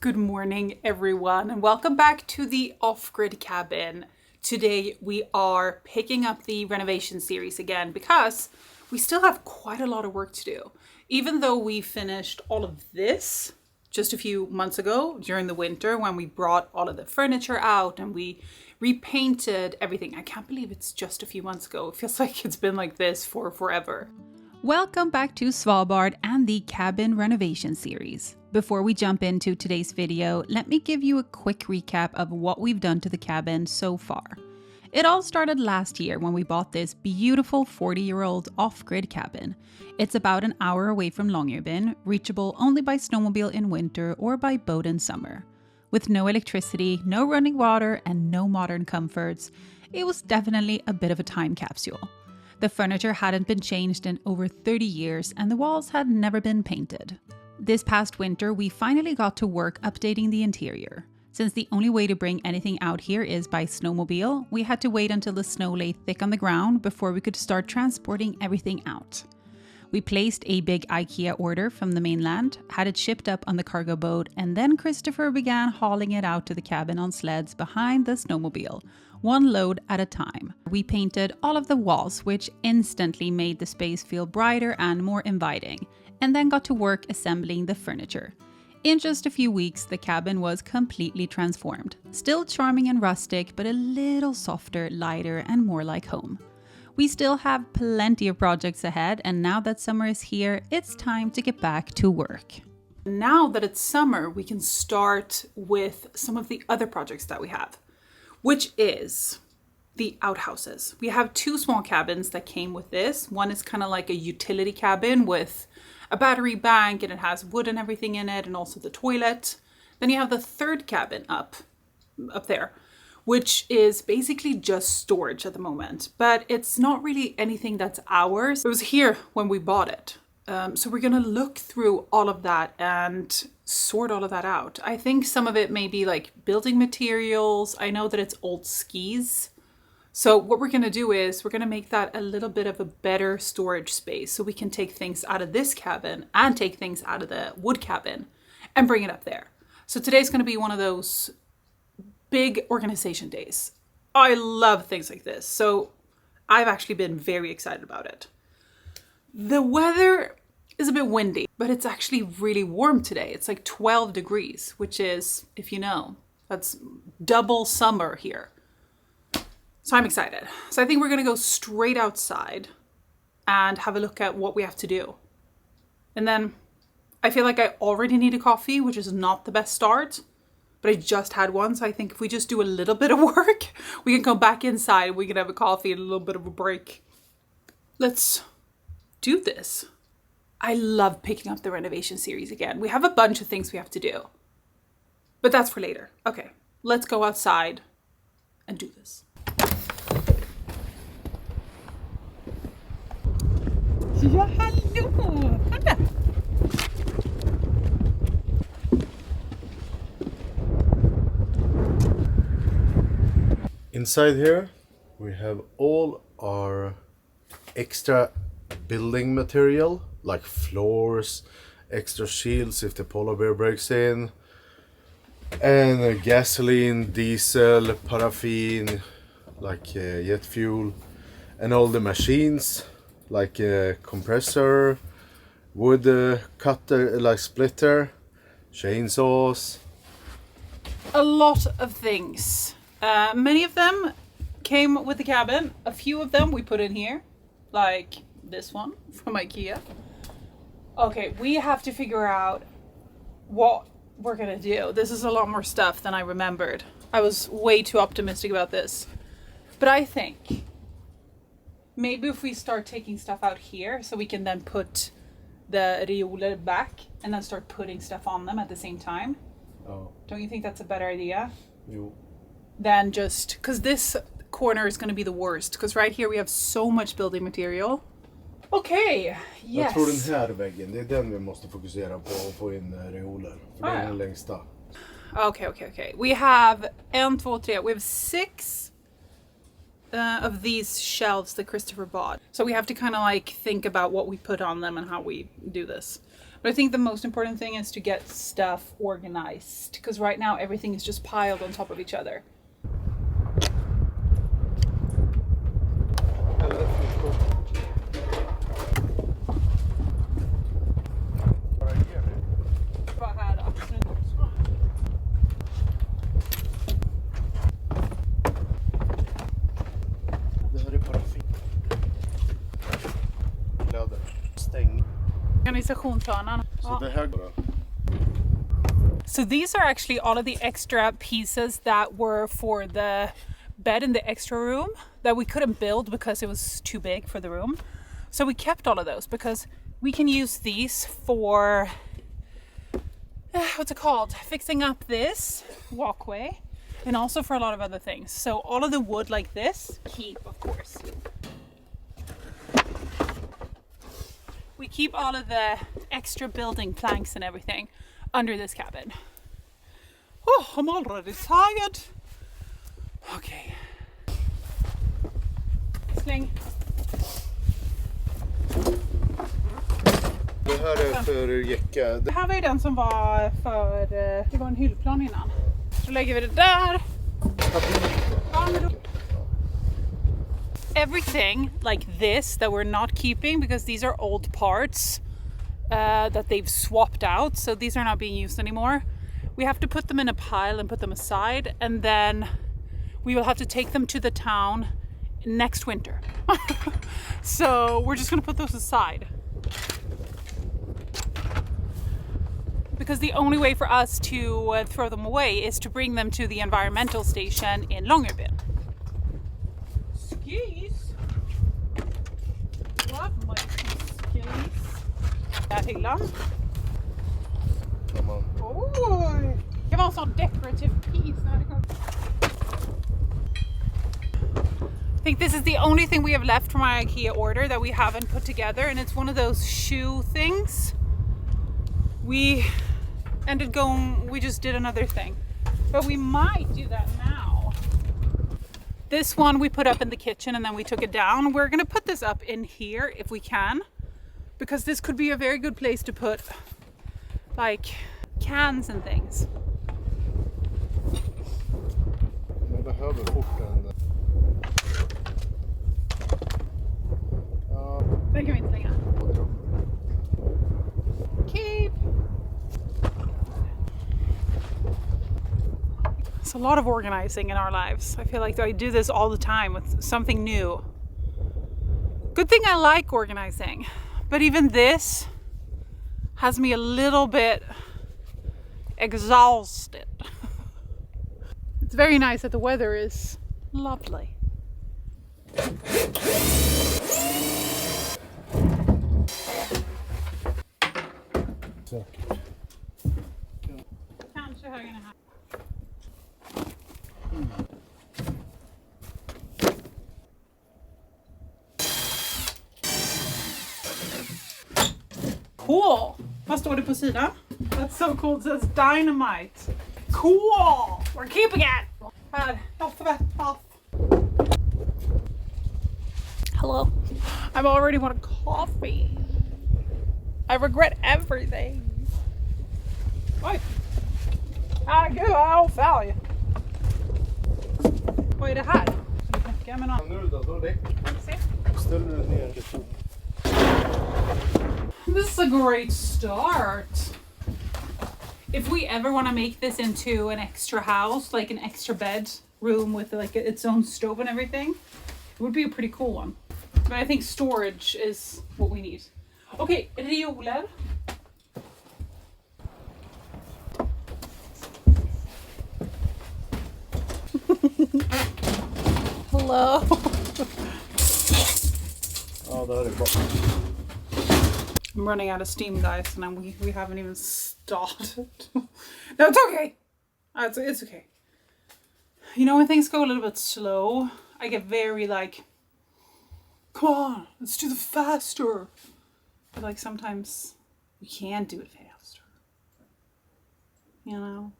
Good morning, everyone, and welcome back to the off-grid cabin. Today we are picking up the renovation series again because we still have quite a lot of work to do. Even though we finished all of this just a few months ago during the winter when we brought all of the furniture out and we repainted everything. I can't believe it's just a few months ago. It feels like it's been like this for forever. Welcome back to Svalbard and the cabin renovation series. Before we jump into today's video, let me give you a quick recap of what we've done to the cabin so far. It all started last year when we bought this beautiful 40-year-old off-grid cabin. It's about an hour away from Longyearbyen, reachable only by snowmobile in winter or by boat in summer. With no electricity, no running water, and no modern comforts, it was definitely a bit of a time capsule. The furniture hadn't been changed in over 30 years and the walls had never been painted. This past winter, we finally got to work updating the interior. Since the only way to bring anything out here is by snowmobile, we had to wait until the snow lay thick on the ground before we could start transporting everything out. We placed a big IKEA order from the mainland, had it shipped up on the cargo boat, and then Christopher began hauling it out to the cabin on sleds behind the snowmobile, one load at a time. We painted all of the walls, which instantly made the space feel brighter and more inviting, and then got to work assembling the furniture. In just a few weeks, the cabin was completely transformed. Still charming and rustic, but a little softer, lighter, and more like home. We still have plenty of projects ahead, and now that summer is here, it's time to get back to work. Now that it's summer, we can start with some of the other projects that we have, which is the outhouses. We have two small cabins that came with this. One is kind of like a utility cabin with a battery bank, and it has wood and everything in it, and also the toilet. Then you have the third cabin up there, which is basically just storage at the moment, but it's not really anything that's ours. It was here when we bought it. So we're gonna look through all of that and sort all of that out. I think some of it may be like building materials. I know that it's old skis. So what we're gonna do is we're gonna make that a little bit of a better storage space so we can take things out of this cabin and take things out of the wood cabin and bring it up there. So today's gonna be one of those big organization days. I love things like this. So I've actually been very excited about it. The weather is a bit windy, but it's actually really warm today. It's like 12 degrees, which is, if you know, that's double summer here. So I'm excited. So I think we're gonna go straight outside and have a look at what we have to do. And then I feel like I already need a coffee, which is not the best start. But I just had one, so I think if we just do a little bit of work, we can come back inside, we can have a coffee and a little bit of a break. Let's do this. I love picking up the renovation series again. We have a bunch of things we have to do, but that's for later. Okay, let's go outside and do this. Ja, hallå! Kolla! Inside here we have all our extra building material like floors, extra shields if the polar bear breaks in, and gasoline, diesel, paraffin, like jet fuel, and all the machines like compressor, wood cutter, like splitter, chainsaws. A lot of things. Many of them came with the cabin. A few of them we put in here, like this one from IKEA. Okay, we have to figure out what we're gonna do. This is a lot more stuff than I remembered. I was way too optimistic about this. But I think maybe if we start taking stuff out here so we can then put the reoler back and then start putting stuff on them at the same time. Oh. Don't you think that's a better idea? Jo. Than just, because this corner is going to be the worst, because right here we have so much building material. Okay, yes. Jag tror den här väggen, det är den vi måste fokusera på och få in reoler. För det är den längsta. Okay. We have 1, 2, 3. We have 6 of these shelves that Christopher bought. So we have to kind of like think about what we put on them and how we do this. But I think the most important thing is to get stuff organized, because right now everything is just piled on top of each other. So these are actually all of the extra pieces that were for the bed in the extra room that we couldn't build because it was too big for the room. So we kept all of those because we can use these for, what's it called? Fixing up this walkway and also for a lot of other things. So all of the wood like this, keep, of course. We keep all of the extra building planks and everything under this cabin. Oh, I'm already tired. Okay. Sling. Det här är för jacka. Det här var ju den som var för, det var en hyllplan innan. Så lägger vi det där. Everything like this that we're not keeping because these are old parts that they've swapped out, so these are not being used anymore. We have to put them in a pile and put them aside, and then we will have to take them to the town next winter. So we're just gonna put those aside. Because the only way for us to throw them away is to bring them to the environmental station in Långerbyn. Skis! Love my skis. Där hyllan. Oj! Det var en sån decorative piece. I think this is the only thing we have left from our IKEA order that we haven't put together, and it's one of those shoe things. We just did another thing. But we might do that now. This one we put up in the kitchen and then we took it down. We're gonna put this up in here if we can, because this could be a very good place to put like cans and things. Man behöver fortfarande. Den kan vi inte slänga. Keep. It's a lot of organizing in our lives. I feel like I do this all the time with something new. Good thing I like organizing, but even this has me a little bit exhausted. It's very nice that the weather is lovely. Säkert. Kanske högen är här. Cool! Vad står det på sidan? That's so cool. It says dynamite. Cool! We're keeping it! Här, off. Hello. I already want a coffee. I regret everything. Oj! Gud, jag färg. Vad är det här? Nu då räcker det. Ställer du ner det. This is a great start. If we ever want to make this into an extra house, like an extra bedroom with like its own stove and everything, it would be a pretty cool one. But I think storage is what we need. Okay, rioler. Hello. Ja, där är det bra. I'm running out of steam, guys, and we haven't even started. No, it's okay. It's okay. You know, when things go a little bit slow, I get very like, come on, let's do the faster. But like sometimes we can't do it faster. You know?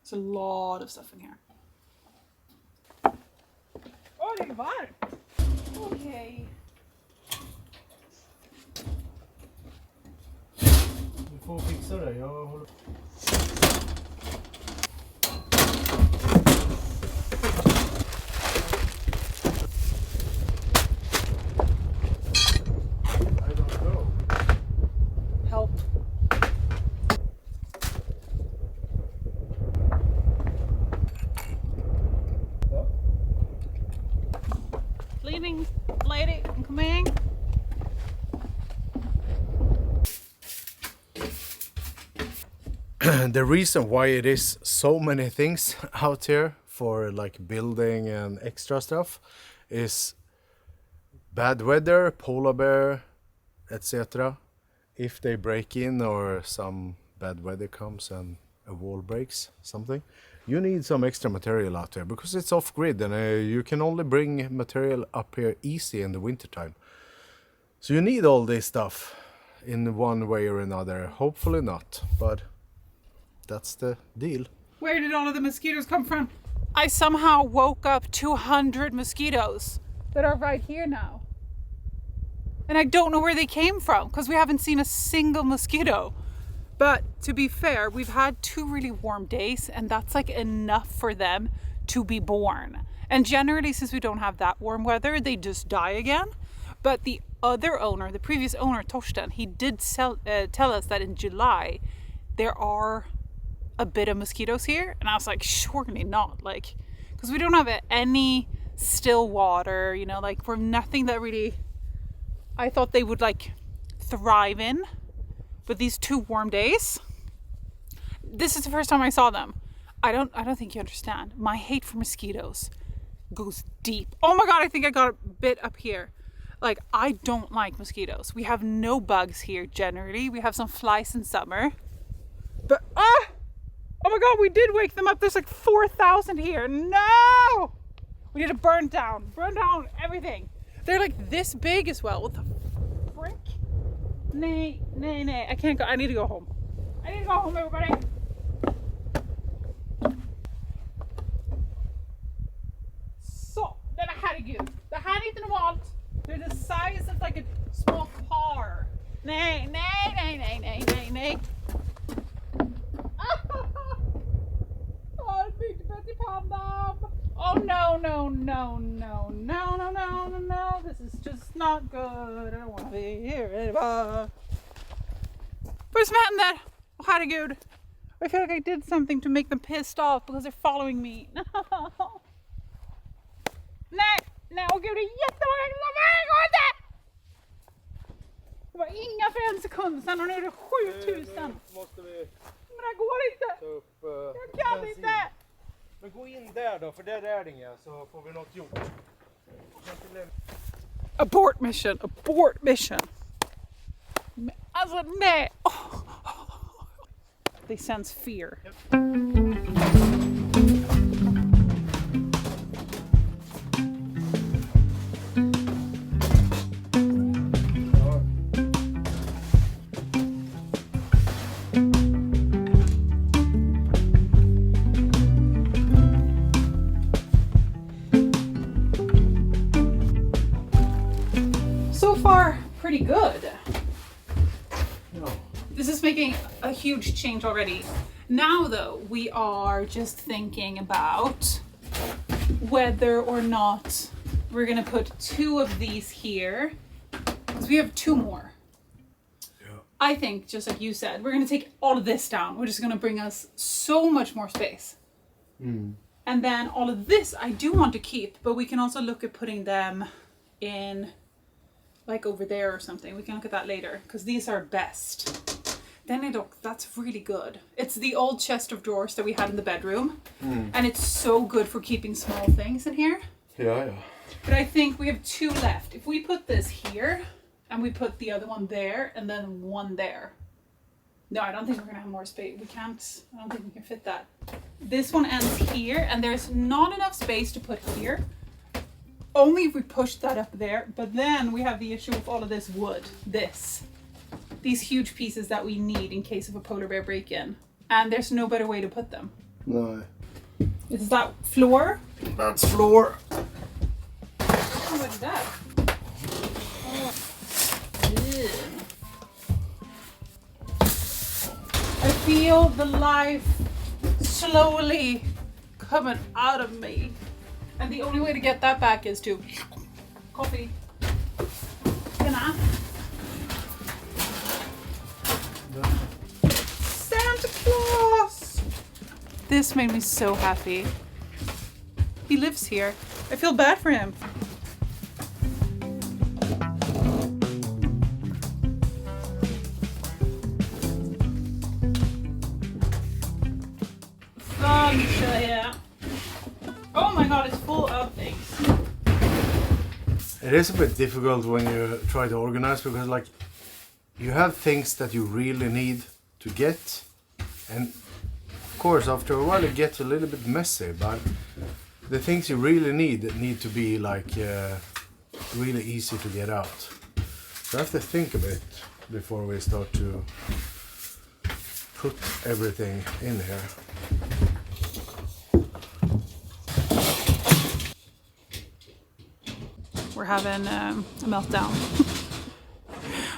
There's a lot of stuff in here. Oh, det är varmt. Okay. får fixa det. Jag håller... I don't know. Help. Ja. Leaving, lady, I'm coming. The reason why it is so many things out here for like building and extra stuff is bad weather, polar bear, etc. If they break in or some bad weather comes and a wall breaks, something, you need some extra material out there because it's off grid and you can only bring material up here easy in the winter time. So you need all this stuff in one way or another. Hopefully not, but that's the deal. Where did all of the mosquitoes come from? I somehow woke up 200 mosquitoes that are right here now. And I don't know where they came from because we haven't seen a single mosquito. But to be fair, we've had 2 really warm days and that's like enough for them to be born. And generally, since we don't have that warm weather, they just die again. But the other owner, the previous owner, Torsten, he did tell us that in July, there are a bit of mosquitoes here. And I was like, surely not. Like, because we don't have any still water, you know, like we're nothing that really, I thought they would like thrive in. But these 2 warm days, this is the first time I saw them. I don't think you understand. My hate for mosquitoes goes deep. Oh my God, I think I got a bit up here. Like, I don't like mosquitoes. We have no bugs here generally. We have some flies in summer. But, oh my God, we did wake them up. There's like 4,000 here. No! We need to burn down everything. They're like this big as well. What the frick? Nay. I can't go. I need to go home. Everybody. Så, den herregud. Det här är inte normalt. They're the size of like a small car. Nej. Oh, det byggde Betty Panda. Oh no. This is just not good. I don't want to be here anymore. Vad är det som händer? Oh, herregud. I feel like I did something to make them pissed off because they're following me. No. Nej, åh gud, det är jättemånga kilometer. Det var inga för en sekund sedan och nu är det 7000. Måste vi Men det går inte. ta upp Jag kan inte. Men gå in där då, för där är det inga, så får vi något gjort. Abort mission. Men, alltså nej. They sense fear. So far, pretty good. This is making a huge change already. Now though, we are just thinking about whether or not we're gonna put 2 of these here, because we have 2 more. Yeah. I think, just like you said, we're gonna take all of this down, which is gonna bring us so much more space. And then all of this I do want to keep, but we can also look at putting them in like over there or something. We can look at that later, because these are best. Then that's really good. It's the old chest of drawers that we had in the bedroom. And it's so good for keeping small things in here. Yeah. But I think we have 2 left. If we put this here and we put the other one there and then 1 there. No, I don't think we're gonna have more space. We can't, I don't think we can fit that. This one ends here and there's not enough space to put here. Only if we push that up there, but then we have the issue of all of this wood, these huge pieces that we need in case of a polar bear break-in. And there's no better way to put them. No. Is that floor? That's floor. Oh, what is that? Oh. Ew. feel the life slowly coming out of me. And the only way to get that back is to coffee. Santa Claus! This made me so happy. He lives here. I feel bad for him. Here. Oh my god, it's full of things. It is a bit difficult when you try to organize because like you have things that you really need to get, and of course after a while it gets a little bit messy, but the things you really need to be like really easy to get out. So I have to think a bit before we start to put everything in here. We're having a meltdown.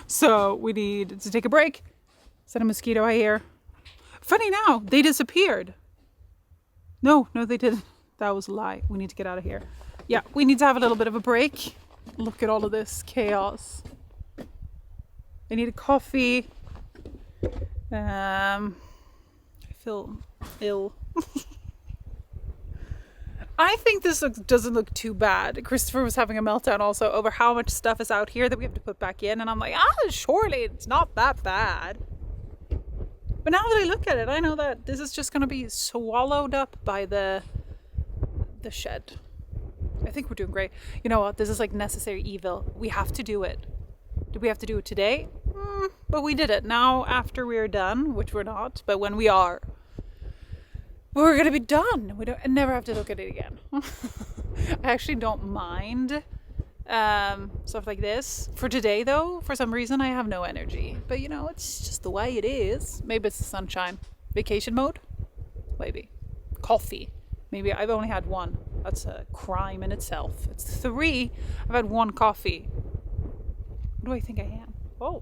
So we need to take a break. Send a mosquito I hear. Funny now, they disappeared. No, they didn't. That was a lie. We need to get out of here. Yeah, we need to have a little bit of a break. Look at all of this chaos. I need a coffee. I feel ill. I think this doesn't look too bad. Christopher was having a meltdown also over how much stuff is out here that we have to put back in. And I'm like, surely it's not that bad. But now that I look at it, I know that this is just going to be swallowed up by the shed. I think we're doing great. You know what? This is like necessary evil. We have to do it. Did we have to do it today? But we did it. Now after we're done, which we're not, but when we are, we're going to be done. We don't never have to look at it again. I actually don't mind stuff like this. For today, though, for some reason, I have no energy. But, you know, it's just the way it is. Maybe it's the sunshine. Vacation mode? Maybe. Coffee. Maybe I've only had one. That's a crime in itself. It's 3. I've had 1 coffee. What do I think I am? Oh.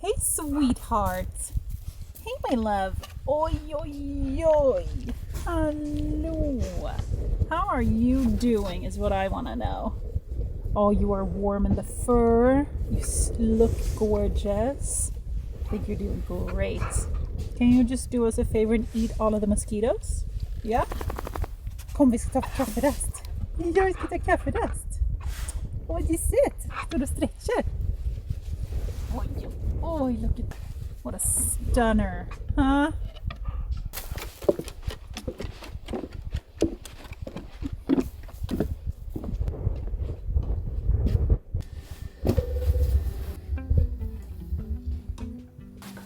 Hey, sweetheart. Hey, my love. Oi, oi, oi. Hello. How are you doing is what I want to know. Oh, you are warm in the fur. You look gorgeous. I think you're doing great. Can you just do us a favor and eat all of the mosquitoes? Yeah? Kom, vi ska ta kafferast. Jag ska ta kafferast. Oj, det är sitt. Står du och stretcher? Oj, look at what a stunner, huh?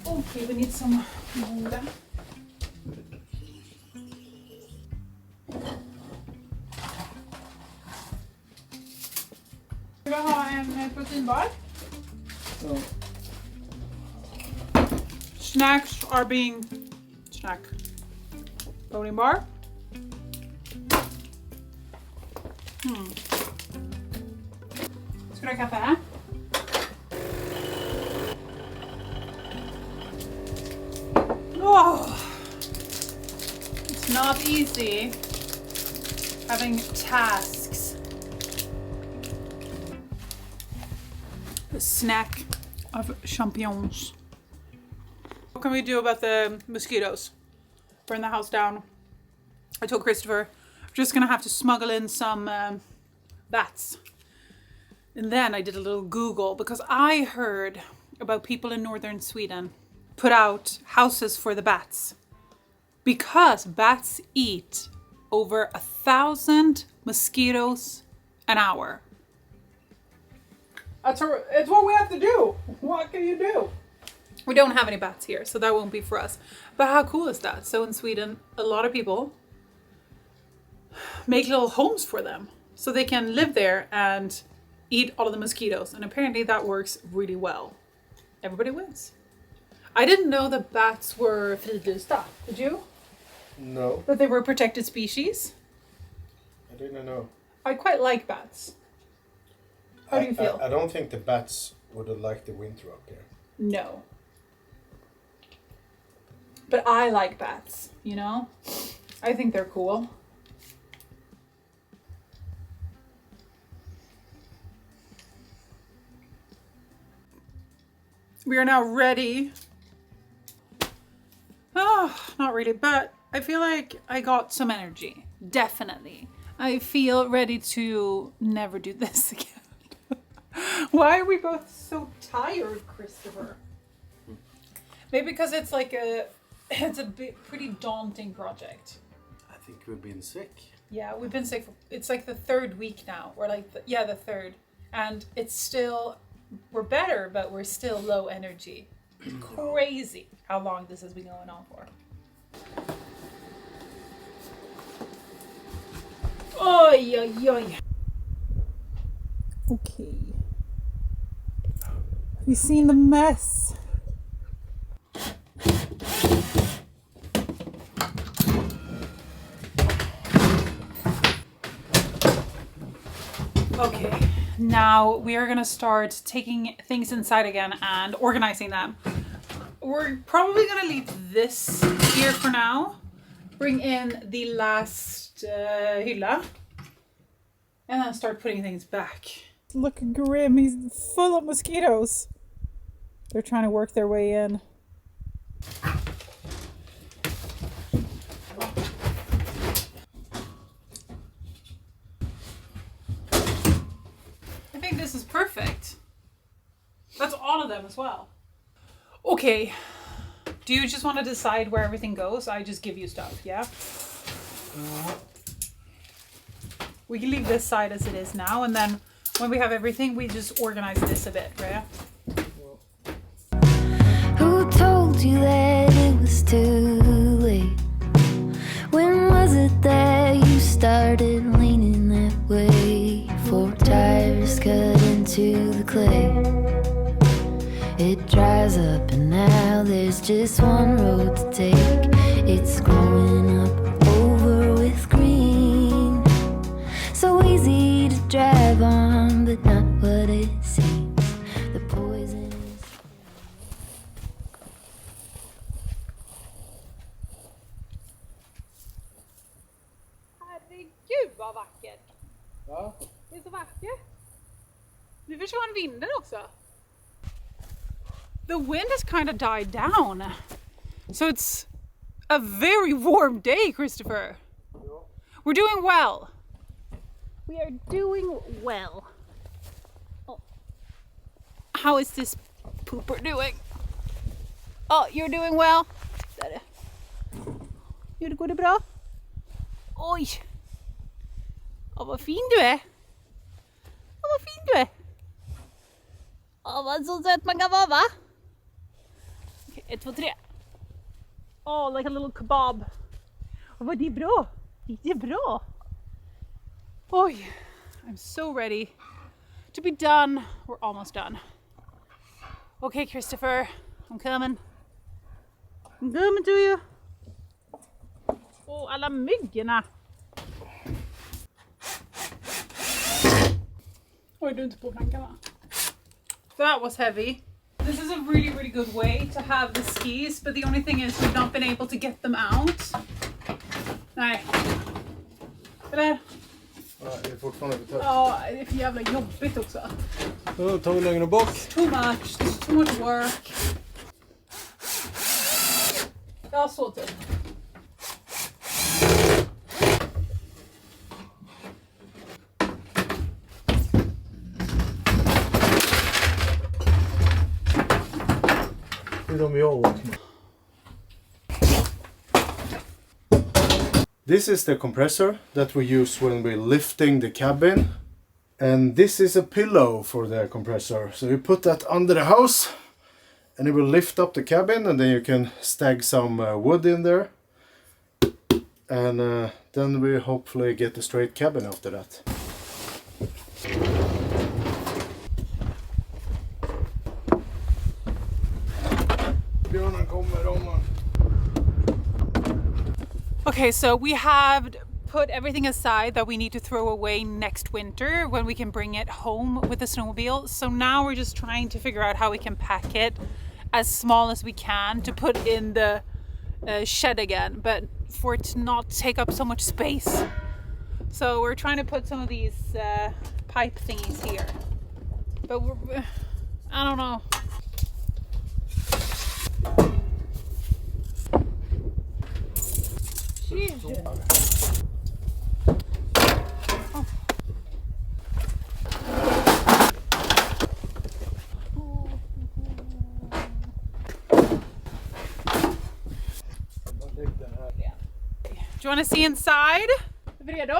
Okay, we need some water. Ska vi ha en proteinbar? So. Snacks are being protein bar. Ska du ha kaffe? Oh, it's not easy having tasks. A snack of champignons. What can we do about the mosquitoes? Burn the house down. I told Christopher, we're just gonna have to smuggle in some bats. And then I did a little Google because I heard about people in northern Sweden put out houses for the bats because bats eat over 1,000 mosquitoes an hour. It's what we have to do. What can you do? We don't have any bats here, so that won't be for us. But how cool is that? So in Sweden, a lot of people make little homes for them so they can live there and eat all of the mosquitoes. And apparently that works really well. Everybody wins. I didn't know that bats were fridlysta. Did you? No, That they were a protected species? I didn't know. I quite like bats. How do you feel? I don't think the bats would have liked the winter up here. No. But I like bats, you know? I think they're cool. We are now ready. Oh, not really, but I feel like I got some energy. Definitely. I feel ready to never do this again. Why are we both so tired, Christopher? Maybe because it's like it's a pretty daunting project. I think we've been sick. Yeah, we've been sick. It's like the third week now. We're like, the third. And it's still, we're better, but we're still low energy. Crazy how long this has been going on for. Oi, oi, oi. Okay. Have you seen the mess? Okay, now we are gonna start taking things inside again and organizing them. We're probably gonna leave this here for now. Bring in the last hylla. And then start putting things back. Look grim, he's full of mosquitoes. They're trying to work their way in. I think this is perfect. That's all of them as well. Okay, do you just want to decide where everything goes? I just give you stuff, yeah? We can leave this side as it is now, and then when we have everything, we just organize this a bit, right? Who told you that it was too late? When was it that you started leaning that way? 4 tires cut into the clay. It dries up and now there's just one road to take. It's growing up over with green. So easy to drive on, but not what it seems. The poison is... Herregud vad vackert! Ja. Det är så vackert. Nu försvann vinden också. The wind has kind of died down. So it's a very warm day, Christopher. We're doing well. We are doing well. Oh. How is this pooper doing? Oh, you're doing well. Där. Går det bra? Oj. Åh, vad fin du är. Åh, vad fin du är. Åh, vad så söt man kan vara, va? Okej, 1, 2, 3. Oh, like a little kebab. Oh, det är bra. Det är bra. Oj, I'm so ready to be done. We're almost done. Okay, Christopher, I'm coming. I'm coming to you. Oh, alla myggorna. Oj, du är inte på plankan, va? That was heavy. This is a really, really good way to have the skis, but the only thing is we've not been able to get them out. Nej. Det där. Ja, det är fortfarande för tufft. Ja, det är för jävla jobbigt också. Då tar vi längre bak. Too much work. Ja, så typ. This is the compressor that we use when we're lifting the cabin, and this is a pillow for the compressor. So you put that under the house and it will lift up the cabin, and then you can stag some wood in there, and then we hopefully get a straight cabin after that. Okay, so we have put everything aside that we need to throw away next winter when we can bring it home with the snowmobile. So now we're just trying to figure out how we can pack it as small as we can to put in the shed again, but for it to not take up so much space. So we're trying to put some of these pipe thingies here, but I don't know. Jesus. Do you want to see inside? Redo?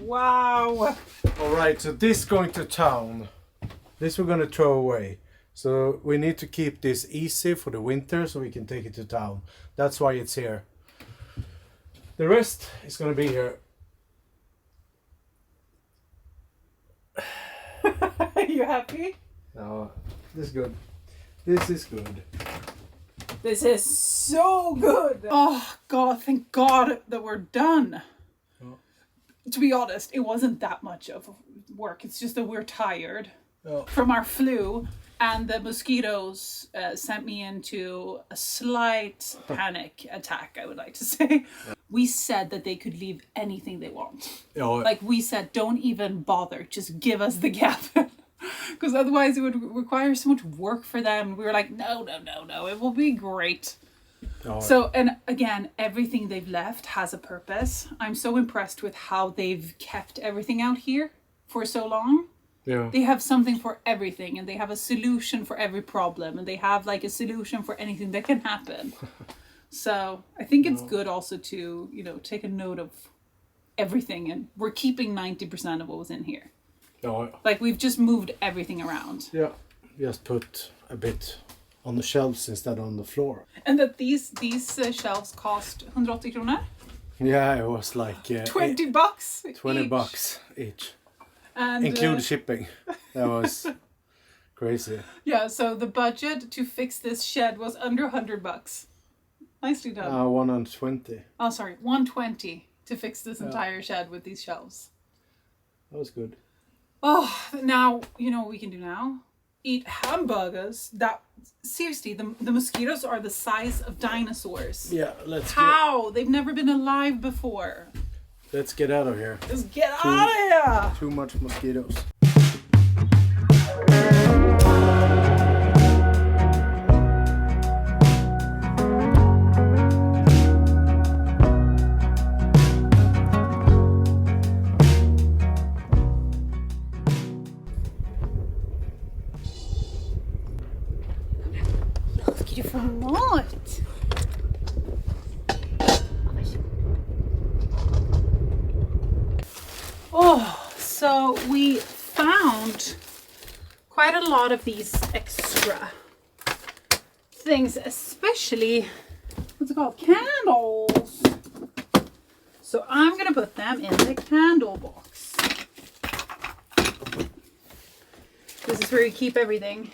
Wow. All right, so this going to town. This we're going to throw away. So we need to keep this easy for the winter so we can take it to town. That's why it's here. The rest is going to be here. Are you happy? No, this is good. This is good. This is so good. Oh God, thank God that we're done. Oh. To be honest, it wasn't that much of work. It's just that we're tired Oh. from our flu, and the mosquitoes sent me into a slight panic attack, I would like to say. We said that they could leave anything they want. Oh. Like we said, don't even bother. Just give us the cabin. Because otherwise it would require so much work for them. We were like, no, it will be great. Oh. So, and again, everything they've left has a purpose. I'm so impressed with how they've kept everything out here for so long. Yeah. They have something for everything, and they have a solution for every problem, and they have like a solution for anything that can happen. So I think it's good also to, you know, take a note of everything, and we're keeping 90% of what was in here. Oh. Like we've just moved everything around. Yeah. Just put a bit on the shelves instead on the floor. And that these shelves cost 180 kronor? Yeah, it was like 20 bucks 20 each. bucks each. And Include shipping. That was crazy. yeah, so the budget to fix this shed was under 100 bucks. Nicely done. 120. Oh, sorry, 120 to fix this entire shed with these shelves. That was good. Oh, now, you know what we can do now? Eat hamburgers. That, seriously, the mosquitoes are the size of dinosaurs. Yeah, let's How? They've never been alive before. let's get out of here. Just get out of here. Too much mosquitoes. Ska du få mat? Oh, so we found quite a lot of these extra things, especially, what's it called? Candles. So I'm gonna put them in the candle box. This is where you keep everything.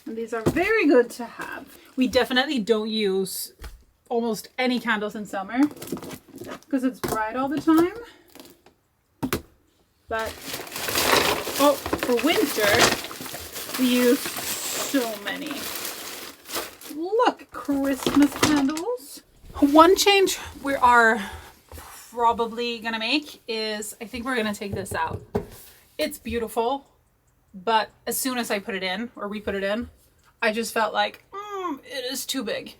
And these are very good to have. We definitely don't use almost any candles in summer because it's bright all the time. But oh, for winter we use so many. Look, Christmas candles. One change we are probably gonna make is I think we're gonna take this out. It's beautiful, but as soon as I put it in, or we put it in, I just felt like, it is too big.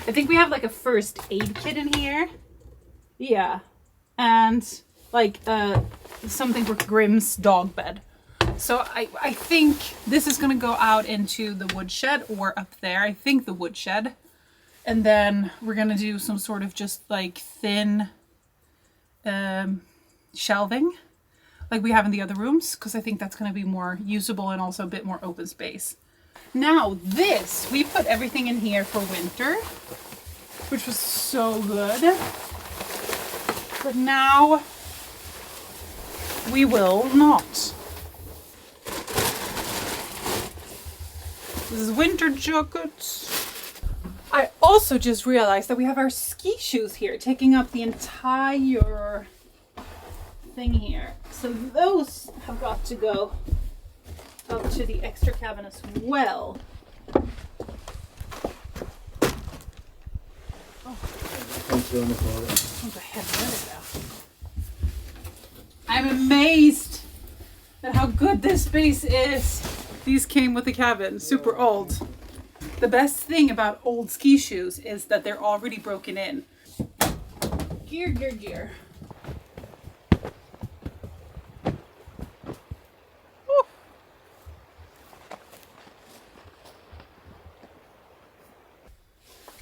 I think we have like a first aid kit in here. Yeah. And like something for Grimm's dog bed. So I think this is gonna go out into the woodshed or up there. I think the woodshed. And then we're gonna do some sort of just like thin shelving like we have in the other rooms, because I think that's going to be more usable and also a bit more open space. Now this, we put everything in here for winter, which was so good. But now we will not. This is winter jackets. I also just realized that we have our ski shoes here, taking up the entire thing here. So those have got to go up to the extra cabin as well. I'm amazed at how good this space is. These came with the cabin, super old. The best thing about old ski shoes is that they're already broken in. Gear, gear, gear. Woo.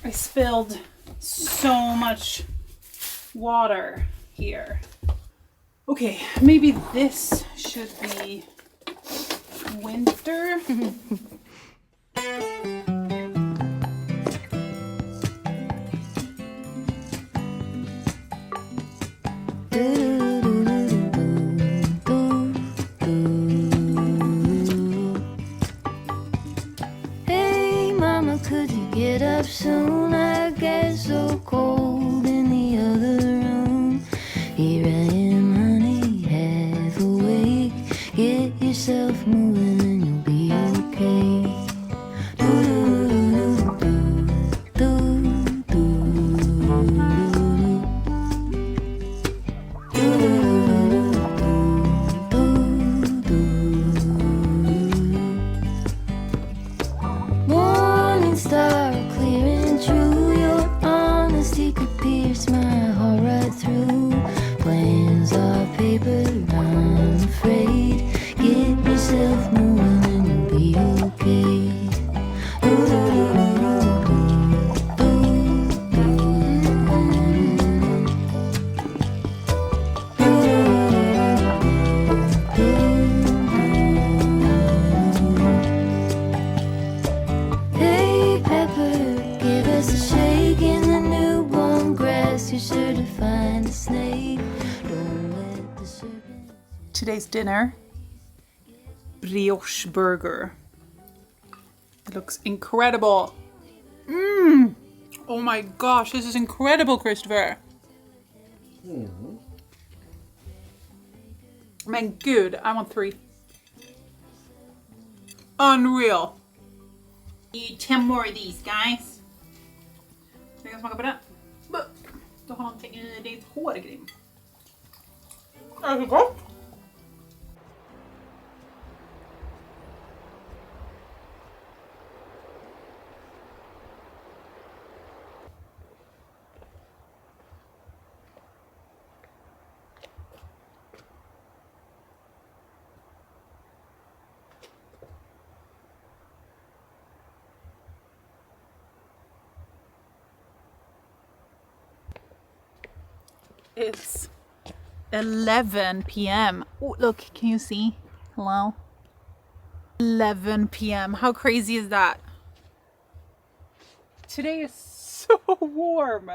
I spilled so much water here. Okay, maybe this should be winter. Hey mama, could you get up soon? I get so cold in the other room. Here I am, honey, half awake. Get yourself moving and you'll be okay. Morning star, clear and true. Your honesty could pierce my heart right through. Plans are paper, I'm afraid. Get yourself moving and you'll be okay. Hey Pepper, give us a shake in the newborn grass. You're sure to find a snake. Don't let the serpent. Today's dinner, brioche burger. It looks incredible. Oh my gosh, this is incredible, Christopher. Men gud, I want 3. Unreal. Eat 10 more of these, guys. Ska jag smaka på den? Du har någonting i ditt hårgrim. Är det gott? It's 11 p.m. Oh, look, can you see? Hello? 11 p.m. How crazy is that? Today is so warm.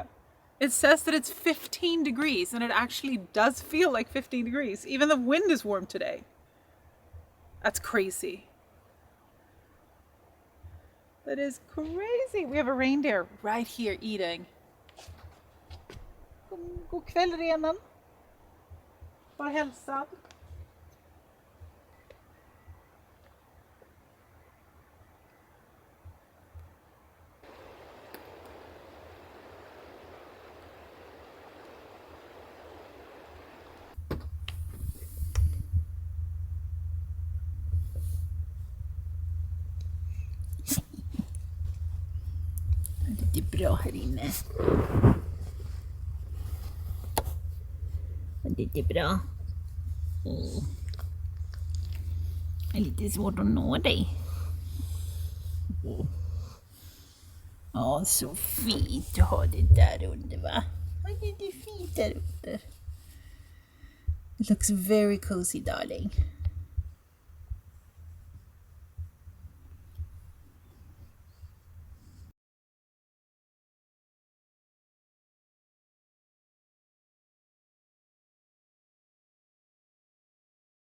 It says that it's 15 degrees, and it actually does feel like 15 degrees. Even the wind is warm today. That's crazy. That is crazy. We have a reindeer right here eating. God kväll, renen. Var hälsad. Det är bra här inne. Det är bra. Det är lite svårt att nå dig. Ja, så fint du har det där under, va? Det är fint där under. It looks very cozy, darling.